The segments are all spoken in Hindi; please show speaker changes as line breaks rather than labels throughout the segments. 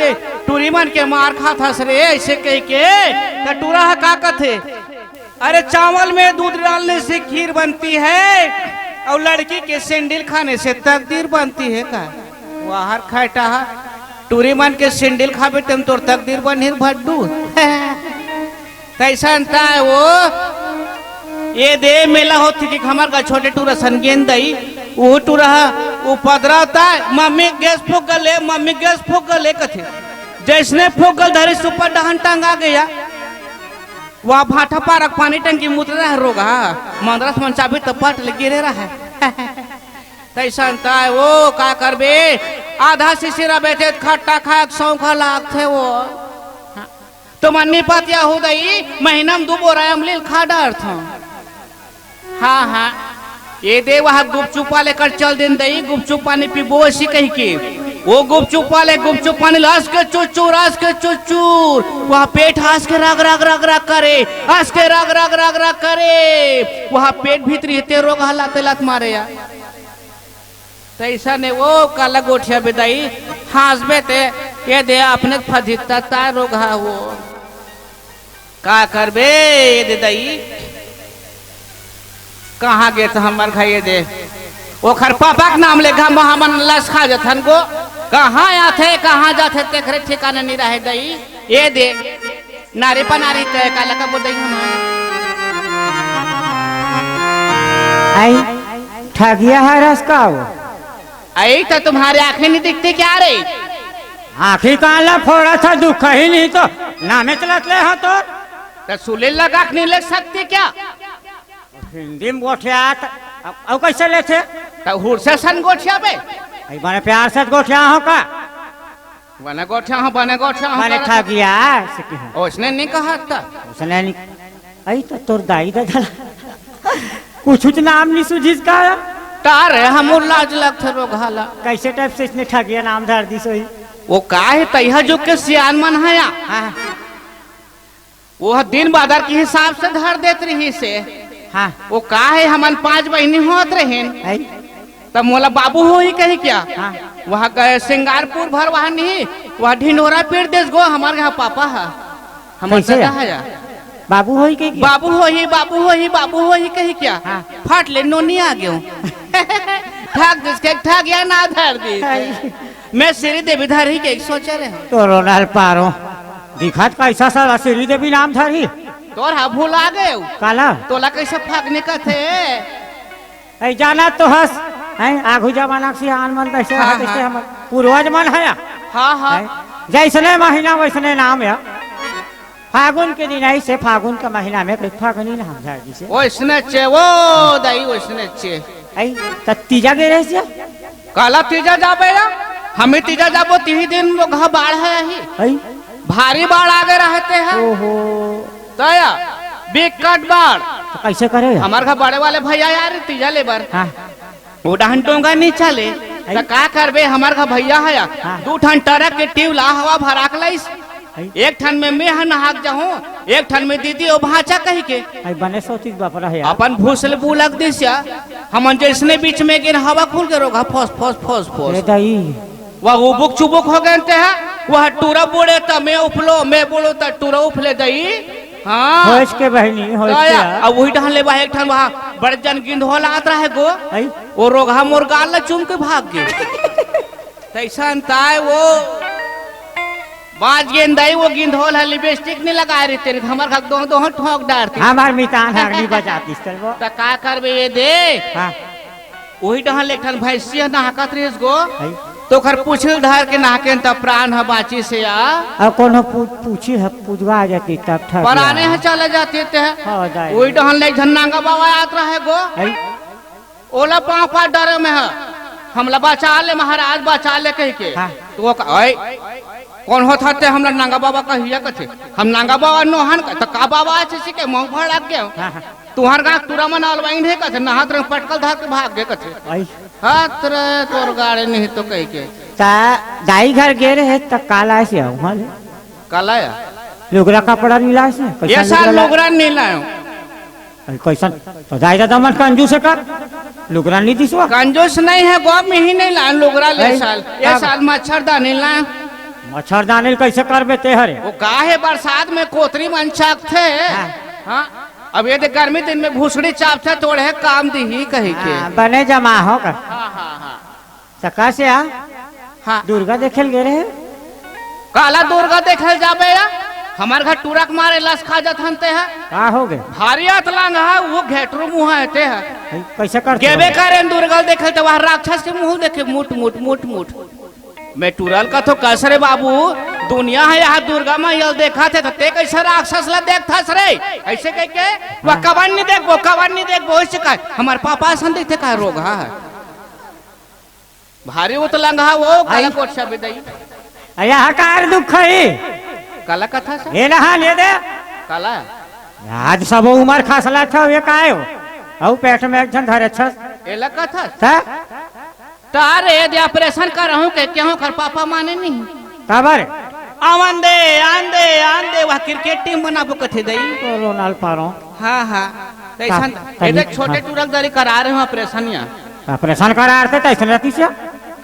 दे टूरी मन के मार खा था रे ऐसे कह के टूरा है का कथे। अरे चावल में दूध डालने से खीर बनती है और लड़की के सैंडल खाने से तकदीर बनती है का। वाहर खाटा है टूरी मन के सैंडल खाबे तुम तोर तकदीर बनी भड्डू कैसा है वो। ये दे मेला होती कि हमार का छोटे टूरा सन गेंद दई वो टूरा वो पदराता मम्मी गैस फूक गले मम्मी गैस फूक गले कथे जैसने फूक गल धरे सुपर डहन टंगा गया वहाँ भाटा पारक पानी टंकी मुतर रहा रोगा मंदरस मन चाबी तपट गिरे रहा है कैसा है वो का करबे आधा सिसिरा बेचे खट्टा खाए सौखा लाग थे वो तो मन्नी पातिया हो गई महीना में 2 बोरा अमलील खा डर था। हाँ हाँ ये दे वहाँ गुपचुप वाले कर चल दिन दई गुपचुप पानी पीबो ऐसी कही के वो गुपचुप वाले गुपचुप पानी लास के चुचूर वहाँ पेट हास के रग रग रग रग करे हास के रग रग रग रग करे वहाँ पेट भीतरी ते रोग हलाते लत मारे या तैसा ने वो काला गोठिया बेदाई हासबे ते ये दे अपने फजिता ता रोग हा वो का करबे ये दे दई कहाँ गए तो हमार खाइए दे वो खर पापा के नाम लेखा महामन लस खा जथन को कहाँ आते कहाँ जाते तेखरे ठिकाना नहीं रहे दई ये दे नारी पनारी तय का लगा बोल दई हम
आई ठगिया है रस का वो
आई तो तुम्हारे आंखें नहीं दिखती क्या रे
आखिर काला फोड़ा था दुख ही नहीं तो नामे चलत ले हो तो
सुले लगा नहीं लग सकती क्या
हिंदी में गोठिया अब कैसे ले थे
तो हुरसे सन गोठिया बे
बने प्यार से गोठिया हो का
बने गोठिया हो
बने ठगिया
उसने नहीं कहा था
उसने नहीं आई तो तोर दाई दादा कुछ नाम नहीं सुझिस का
तार हम लाज लग थे रोग हाला
कैसे टाइप से इसने ठगिया नाम धर दी सोई
वो का है तैहा जो के सियान मन है या वो दिन बाजार के हिसाब से धर देत रही से
हाँ
वो का है हमन 5 बहनी होत रहेन तब मोला बाबू हो ही कही क्या
हाँ।
वहाँ गए सिंगारपुर भर वहाँ नहीं वहाँ ढिंडोरा पेड़ देश गो हमारे यहाँ पापा है हम
बाबू हो ही कही
बाबू हो ही कही क्या
हाँ।
फट ले नोनी आ गयो ठग जिसके ठग या ना धर दी मैं श्री देवी धर ही के सोचे रहे
तो रोनाल पारो दिखात कैसा साला श्री देवी नाम धरी
तोर हा भूल आ गए
काला
तोला कैसे फगने का थे
ऐ जाना तो हस है आगु जमाना से आन मन कैसे
हाँ,
कैसे
हाँ।
हम पूर्वज मन है
हाँ हाँ
जैसने महीना वैसने नाम है फागुन के दिन ऐसे फागुन का महीना में फागुनी नाम धर दी से
ओसने चे वो दाई ओसने चे
ऐ त तीजा गे रहे से
काला तीजा जाबे या हमें तीजा जाबो 3 दिन वो घा बाढ़ है ही
ऐ
भारी बाढ़ आगे रहते हैं
ओहो
दया बिकट बाढ़
तो कैसे करे
हमारे घर बड़े वाले भैया यार तीजा लेबर
हां
वो डहन टोंगा नहीं चले तो का करबे हमारे घर भैया है
हाँ।
2 ठन ट्रक के ट्यूला हवा भराक लइस एक ठन में मैं नहाक जाऊं एक ठन में दीदी ओ भाचा कही के
ऐ बने सोतिक बाप रहे
अपन भूसल बुलक दिसिया हमन जैसने बीच में गिर हवा खुल के रोगा फस
ए दाई
वह उबुक चुबुक हो गए थे वह टूरा बोले त मैं उफलो मैं बोलो त टूरा उफले दई हाँ
होश के बहनी होश के
अब वही ढाल ले एक ठन वहाँ बड़े जन गिंधोल आत रहे गो
ऐ
वो रोगा मुर्गा चुम के भाग गए तैसा ताय वो बाज गेंदाई वो गिंधोल है लिपस्टिक नहीं लगा रही तेरे हमारे घर दो ठोक डालती
हमार मितान हगनी बजाती चल वो
त का करबे ये दे
हां
वही ढाल एक ठन भैंसिया नहाकत रहिस गो
ऐ
तो खर पूछल धर के नाके त प्राण ह बाची से आ
अब कोनो पूछी है पूजवा आ जाती तब ठग
पराने है चले जाते थे
हो जाए
वही ढहन ले झन्नांगा बाबा यात्रा है गो
ऐ
ओला पाँव पाँव डरे में है हमला बचा ले महाराज बचा ले कह के
हाँ।
तो वो कौन होता थे हमला नांगा बाबा कहिया कथे हम नांगा बाबा नोहन तो का बाबा अच्छे के मुंह भर लग गए
हाँ, हाँ।
तुहार गा तुरा मन अलवाइन है कथे नहात रंग पटकल धार के भाग गए कथे
ऐ
हाथ रे तोर गाड़े नहीं तो कह के
ता दाई घर गे रहे त काला से वहां
कालाया
लुगरा कपड़ा नहीं लाए से
ये साल लोगरा नहीं लायो
कैसन तो दाई दादा मन कंजूस है कर लुगरा नहीं दिसवा
कंजूस नहीं है गो में ही नहीं लायो लोगरा ले साल ये साल मच्छरदानी लायो
मच्छरदानी कैसे करबे ते हरे
वो का है बरसात में कोतरी मंचक थे।
हाँ।
हाँ अब ये देख गर्मी दिन में भूसड़ी चाप थे तोड़े काम दी ही कही के।
बने जमा हो कर
हाँ हाँ हाँ
सका से आ
हाँ
दुर्गा देखे गे रहे
काला दुर्गा देखल जाबे या हमार घर टूरक मारे लस खा जात हनते है
का हो गए
भारी अतलांग है वो घेटरू मुँह आते है
कैसे कर
गेबे करे दुर्गा देखे तो वह राक्षस के मुंह देखे मुठ मुठ मुठ मुठ मैं टूरल का तो कसरे बाबू दुनिया है यहाँ दुर्गा मैया देखा थे तो ते कैसे राक्षस ला देखता रे ऐसे कह के वह कवन नहीं देख वो कवन नहीं देख वो इससे का हमारे पापा सन देखते का रोग है भारी उतलंग है वो काला कोठा बिदई
यहाँ कार दुख है
काला कथा से
ये नहा ले दे
काला
आज सब उमर खसला था ये का हो औ पेट में एक जन धरे छ
एला कथा
था
तारे यदि ऑपरेशन कर रहूं के क्यों कर पापा माने नहीं
खबर
आवन दे आन दे वह क्रिकेट टीम बनाबो कथे दई
तो रोनाल्ड पारो
हाँ हाँ तैसन ये देख छोटे टूरक दरी करा रहे हैं ऑपरेशन यहाँ
ऑपरेशन करा रहे तैसन रहती से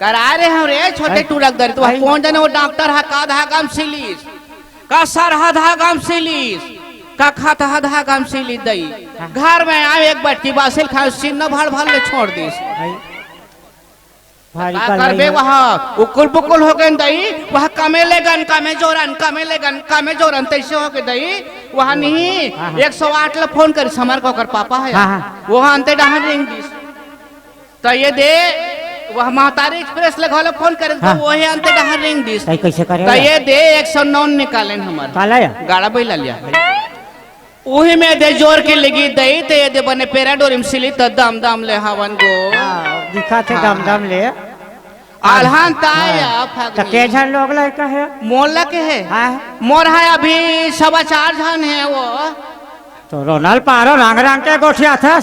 करा रहे हैं रे छोटे टूरक दरी तो कौन जाने वो डॉक्टर है का धागम सिलीस का सरहा धागम सिलीस का खाता धागम सिली दई घर में आए एक बट्टी बासिल खाए सिन्न भर भर ले छोड़ दीस
भारी
करबे वहाँ उकुल पुकुल हो गए दई वहाँ कमे जोरन तैसे हो गए दई वहाँ नहीं 108 ला फोन कर समार को कर पापा है वहाँ अंते डहान रिंग दिस तो ये दे वह महतारी एक्सप्रेस लगा लो फोन करे तो वही अंते डहान रिंग दिस
कैसे करे
तो ये दे 109 निकालेन हमारे
काला या
गाड़ा बैला लिया वही में दे जोर के लगी दई ते दे बने पेराडोरिम सिली तो दम दम ले हवन गो
दिखा थे दम दम ले
आल्हान ताया
तो के झन लोग लड़का है
मोहल्ला के है मोर है अभी 4.25 जन है वो
तो रोनाल्ड पारो रंग रंग के गोठिया था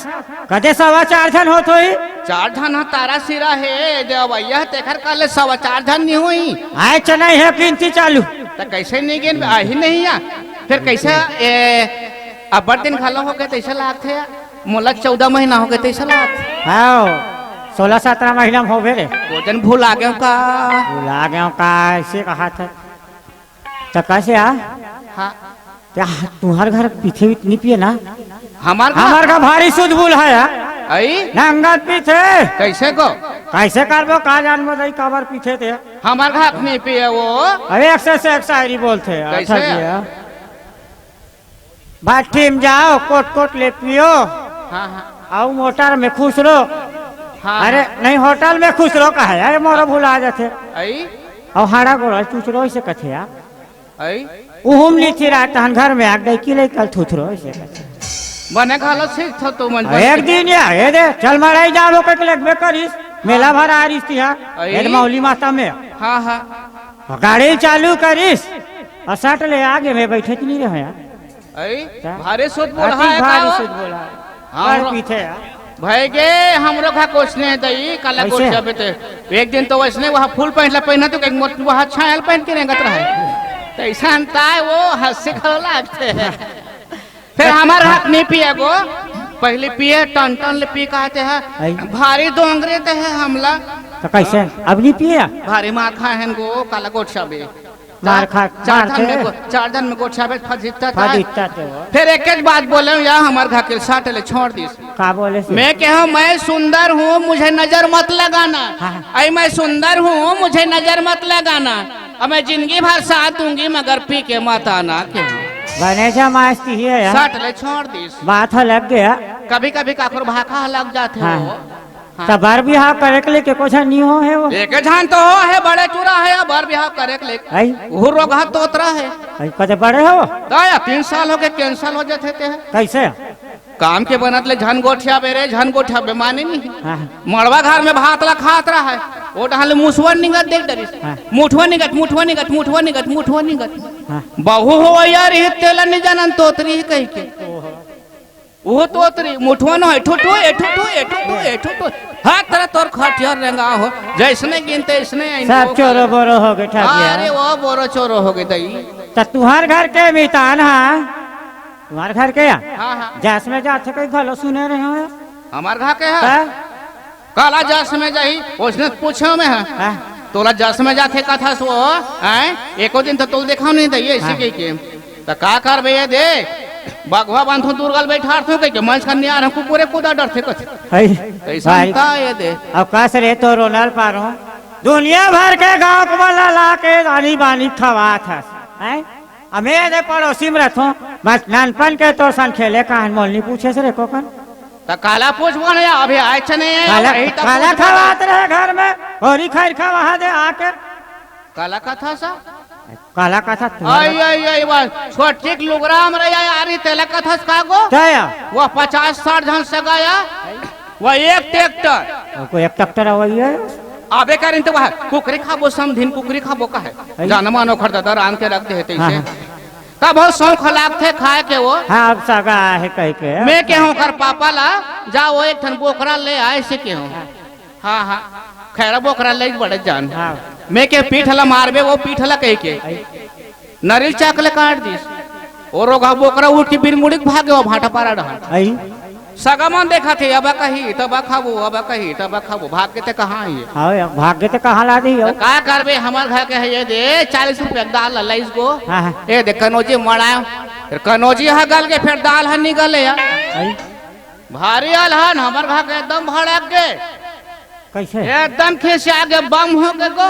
कदे 4.25 जन हो तो ही
4 जन है तारा सिरा है देवैया तेखर काले 4.25 जन नहीं हुई
आए चनाई है गिनती चालू
तो कैसे नहीं गिन आ ही नहीं या फिर कैसे अब दिन खाला हो गए तैसे लाग थे मोला 14 महीना हो गए तैसे लाग
हाँ 16-17 महीना में हो गए
भोजन भूल आ गया
का ऐसे कहा था तो कैसे
हाँ
तुम्हारे घर पीछे इतनी पिए ना
हमार
का भारी शुद्ध बुल है
आई
नंगत पीछे
कैसे को
कैसे करबो का जान मदई काबर पीछे थे
हमार घर नहीं पिए वो
अरे एक से एक शायरी बोलते
कैसे
भट्टी में जाओ कोट कोट ले पियो
हाँ
आओ मोटर में खुश रहो अरे नहीं होटल में खुश रहो का है अरे मोरा भुला जाते और हाड़ा गोड़ा चुचरो ऐसे कथे उहुम ली थी रात घर में आग गई कि ले कल थुथरो ऐसे कथे
बने खालो सीख थो तो मन
एक दिन या ये दे चल मराई जाओ के लगबे करिस मेला भर आ रही थी हां मौली माता में
हां हां
गाड़ी चालू करिस और सट ले आगे में बैठे नहीं रहे यार
भारी सुध बोला है
भारी सुध बोला हां पीछे
भाई गे हमरो खा कोसने दई काला कोस जाबे ते एक दिन तो वैसने वहां फुल पहना तो एक वहां छायल पहन के रेंगत रहे तो ऐसा ताय वो हंसे खलो लागते फिर हमार हक नहीं पिए गो पहले पिए टन टन ले पी कहते हैं भारी दोंगरे ते है हमला
तो कैसे अब नहीं पिए
भारी मार खा है गो काला कोट छाबे
मार खा
4 जन में कोट छाबे फजिता था फिर एक बात बोले या हमार घर के साथ ले छोड़ दिस
का बोले
मैं कहूँ मैं सुंदर हूँ मुझे नजर मत लगाना आई मैं सुंदर हूँ मुझे नजर मत लगाना अब मैं जिंदगी भर साथ दूंगी मगर पी के मत आना
गणेशा मास्ती है यार
साथ ले छोड़ दिस
बात लग गया
कभी कभी काकुर भाखा लग जाते हो
तब बार बिहाव करे के लेके कुछ नहीं हो है वो
एक जान तो हो है बड़े चूरा है बार बिहाव करे के लेके वो रोग हाथ तो उतरा है
कदे बड़े हो
दाया 3 साल हो गए कैंसल हो जाते थे
कैसे
काम के बनत ले झन गोठिया बेरे झन गोठिया बे माने नहीं मड़वा घर में भात ला खात रहा है वो डाले मुसवा निगत देख डरिस मुठवा निगत बहु हो यार ये तेला नहीं जानन तोतरी कह के वो तोतरी मुठवा न है ठुठु एठुठु हां तरह तोर खटिया रेंगा हो जैसने गिनते इसने
सब चोरो बोरो हो गए ठाकिया
अरे वो बोरो चोरो हो गए दई
त तुहार घर के मितान हां तुम्हार घर के
हां
जास में जाते कोई भलो सुने रहे हो
हमार घर के है काला जास में जाही उसने पूछो में है तोला जस में जाते कथा सो हैं एको दिन तो तोल देखा नहीं दे ऐसे के तो का कर बे दे बगवा बांधो दुर्गल बैठा थो के मंच करने आ हमको पूरे कूदा डर थे कछ ऐसा का ये दे
अब कस रे तो रोनल पारो दुनिया भर के गांव को वाला ला के रानी बानी खवा था हैं हमें दे पड़ोसी में रखो बस नानपन के तो सन खेले कहां मोलनी पूछे से रे कोकन
तो काला पूछ बने अभी आए छने
काला खवात रहे घर में होरी खैर खा वहां दे आके
काला कथा सा
काला कथा
आई आई आई बस छोटी लुगराम रे यारी तेला कथा का गो
क्या
वो 50-60 जन से गया वो एक ट्रैक्टर
को एक ट्रैक्टर वही है
आबे करें तो वह कुकरी खाबो समधिन कुकरी खाबो का है जानमान ओखर दादा रान के रखते है तैसे तब बहुत शौक लागते खाए के वो
हां अब सगा है कह के
मैं के हूं कर पापा ला जा वो एक ठन बोकरा ले आए से के हूं हां हां खैरा बोकरा ले बड़े जान मैं के पीठला मारबे वो पीठला कह के नरिल चाकले काट दिस और रोगा बोकरा उठ के बिन मुड़ी भागे वो भाटा पारा डहन
आई
सगमन देखा थे अब कही तब खाबो अब कही तब खाबो भाग के ते कहां है
हां भाग्य ते कहां ला दी हो
का करबे हमर घर के है ये दे 40 रुपया दाल लईस गो
हां
ए दे कनोजी मड़ायो फिर कनोजी ह गल के फिर दाल ह निकले
आई
भारी अलहन हमर घर के एकदम भड़क गए
कैसे
एकदम खींच आगे बम हो गए गो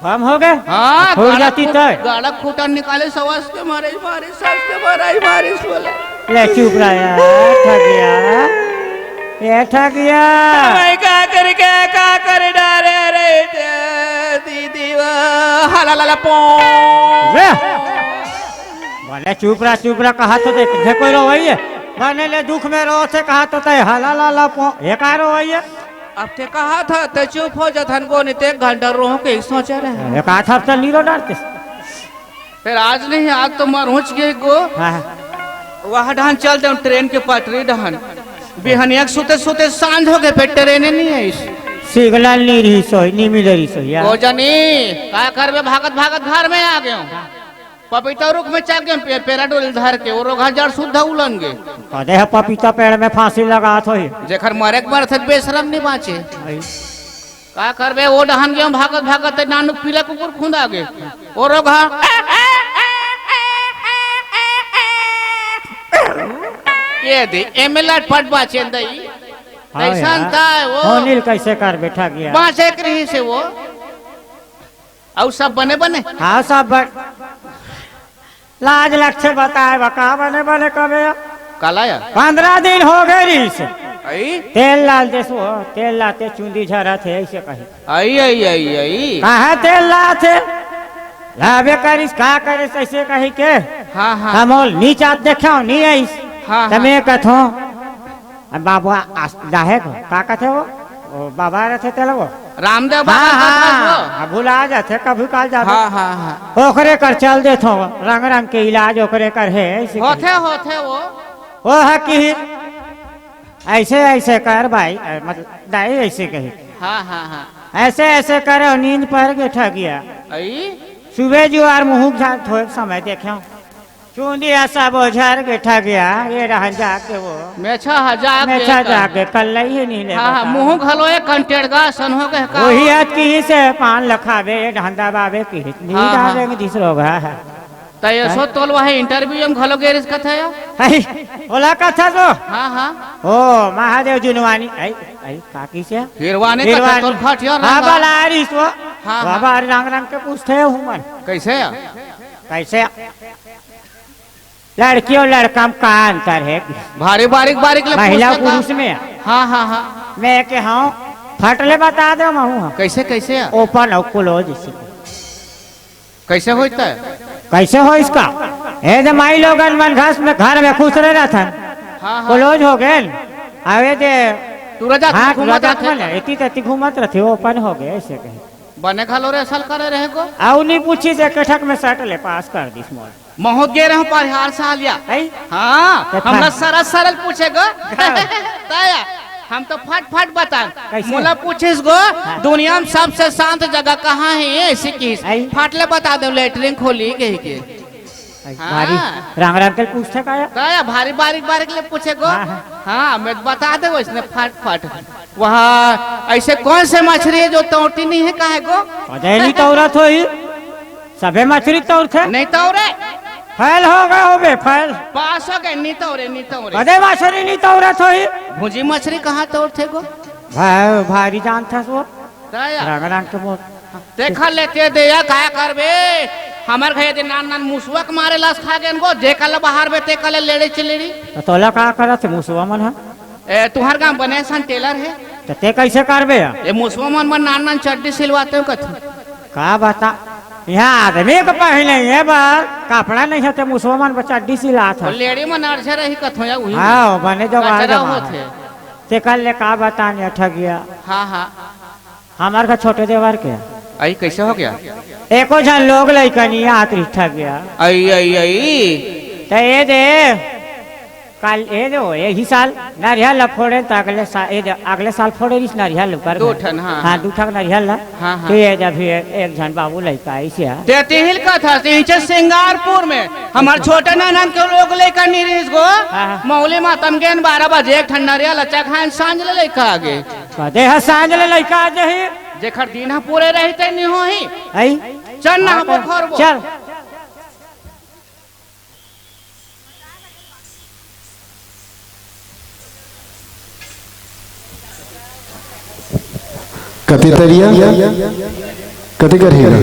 बम हो गए
हां
हो जाती तो
गाड़ा खूटा निकाले सवास के मारे बारिश सास के मारे बारिश बोले
ले चुप रहा यार ठग गया ये ठग गया
मैं का कर डारे रे दीदी हला पो
बोले चुप रहा कहा तो देख कोई रो वही है बने ले दुख में रो से कहा तो ते हला ला पो ये का रो वही है
अब ते कहा था ते चुप हो जा धन को नहीं 1 घंटा रो के सोचे रहे
ये कहा था चल नीरो डालते
फिर आज नहीं आज तो मरूच गए गो
हां
वह ढान चल जाऊं ट्रेन के पटरी ढान बिहनिया सुते सुते सांझ हो गए फिर ट्रेन नहीं है
सिग्नल नहीं रही सोई नहीं मिल रही सोई यार
ओ जनी का करबे भागत घर में आ गए पपीता रुक में चल गए पेराडोल धर के और हजार शुद्ध उलन गे
कदे है पपीता पेड़ में फांसी लगा थो
जेखर मरे के मरत बेशरम नहीं बाचे का करबे ओ ढान गए भागत नानू पीला कुकुर खुंदा गे और घा ये दे एमएलआर पट बाचे दई कैसन था वो
होनिल कैसे कर बैठा गया
बाचे रही से वो और सब बने
हां सब लाज लक्ष्य बताए बका बने कबे
कालाया
15 दिन हो गए रही से
आई
तेल लाल देसो तेल लाते चुंदी झरा थे ऐसे कहे
आई
कहा तेल लाते लावे करिस का करिस ऐसे कही के
हां
हमोल नीचा देखो नहीं आइस तमे कथो बाबा जाहे को का कथे वो बाबा रथे तेलगो
रामदेव बाबा
भुला जाते कभी काल जा
हां
ओकरे कर चल देथो रंग के इलाज ओकरे कर है
होथे
वो है कि ऐसे कर भाई मतलब दाई ऐसे कही
हां
ऐसे करे नींद पर के ठग गया
आई
सुबह जो आर मुंह झा थोड़े समय देखो चूंदी ऐसा बोझर के ठग गया ये रह जाके वो
मेछा जाके
कल ही नहीं ले
हां मुंह घलो एक कंटेड़गा सन हो गए का
वही हाथ की से पान लखावे ढंदा बाबे की नहीं डालेंगे दूसरो है
तय सो तोल वही इंटरव्यू में घलो गेरिस कथा
है ओला कथा तो
हां
ओ महादेव जुनवानी आई काकी से
हिरवानी कथा तोल खटियो
हां बलारी तो बाबा रंग के पूछते हूं मन कैसे लड़की और लड़का में का अंतर है
भारी बारीक
महिला पुरुष में
हां
मैं के हां फटले बता दो मैं
कैसे
ओपन और क्लोज
कैसे होता है
कैसे हो इसका ए दे माई लोगन मन घास में घर में खुश रह रहा था क्लोज हो गए आवे दे
तुरजा घूमत
रहे इतनी तती घूमत रहे ओपन हो गए ऐसे कहे
बने खालो रे असल करे रहे को
आउ नहीं पूछी से कठक में सट ले पास कर दिस मोर
बहुत गे रहा परिहार सालिया हां हमरा सरल पूछेगा ताया हम तो फट बता मोला पूछिस गो दुनिया में सबसे शांत जगह कहाँ है ऐसी की फटले बता दो लेटरिन खोली के
भारी रंग रंग के पूछते का
क्या भारी बारीक बारीक ले पूछे गो।
हाँ।
हाँ मैं बता दे इसने फट फट वहाँ ऐसे कौन से मछली है जो तोड़ती नहीं है काहे गो।
अरे नहीं तौरत हो ही सबे मछली तौर थे
नहीं तोड़े
फैल हो गए हो बे फैल
पास हो गए नहीं तोड़े नहीं तोड़े।
अरे मछली नहीं तौरत हो ही
भुजी मछली कहाँ तोड़ते गो।
भारी जान था वो
दया
रंग रंग के मोर
देखा लेते दया क्या करबे हमार घर दे नान नान मुसुआ के मारे लाश खा गए इनको जे कल बाहर बे ते कल लेड़े चिलेड़ी।
तो तोला का करत मुसवा मन है
ए तुहार गांव बने सन टेलर है
तो ते कैसे करबे
ये मुसुआ मन में नान नान चड्डी सिलवाते हो कथी
का बता यहाँ आदमी के पहले है बार कपड़ा नहीं है तो मुसवा मन बच्चा चड्डी सिला था
लेड़ी में नरझे रही कथो या वही
हाँ बने जो
कचरा होते
ते कल ले का बताने ठगिया।
हाँ हाँ
हमार का छोटे देवर के
आई कैसे हो गया
एको झन लोग लइकनी हाथ ठग गया
आई आई आई
तो ये दे कल ये दो यही साल नारियल फोड़े तो अगले साल फोड़े इस नारियल कर
दो ठन
हाँ दो ठन नारियल
हाँ हाँ
तो ये जब एक झन बाबू लइका ऐसे
देती हिल का था तीन सिंगारपुर में हमार छोटे नाना के लोग लेकर निरीस गो मौली मातम के 12 बजे एक ठन नारियल अच्छा खान सांझ ले लेकर आगे
कदे सांझ ले लइका आज ही
जेखर दिन पूरे रहते नहीं हो ही
आई
चल ना पोखर
चल
कते तरिया कते करेगा।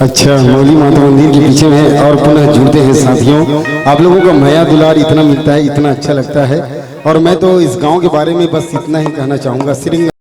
अच्छा मौली माता मंदिर के पीछे में और पुनः जुड़ते हैं साथियों। आप लोगों का माया दुलार इतना मिलता है इतना अच्छा लगता है और मैं तो इस गांव के बारे में बस इतना ही कहना चाहूँगा।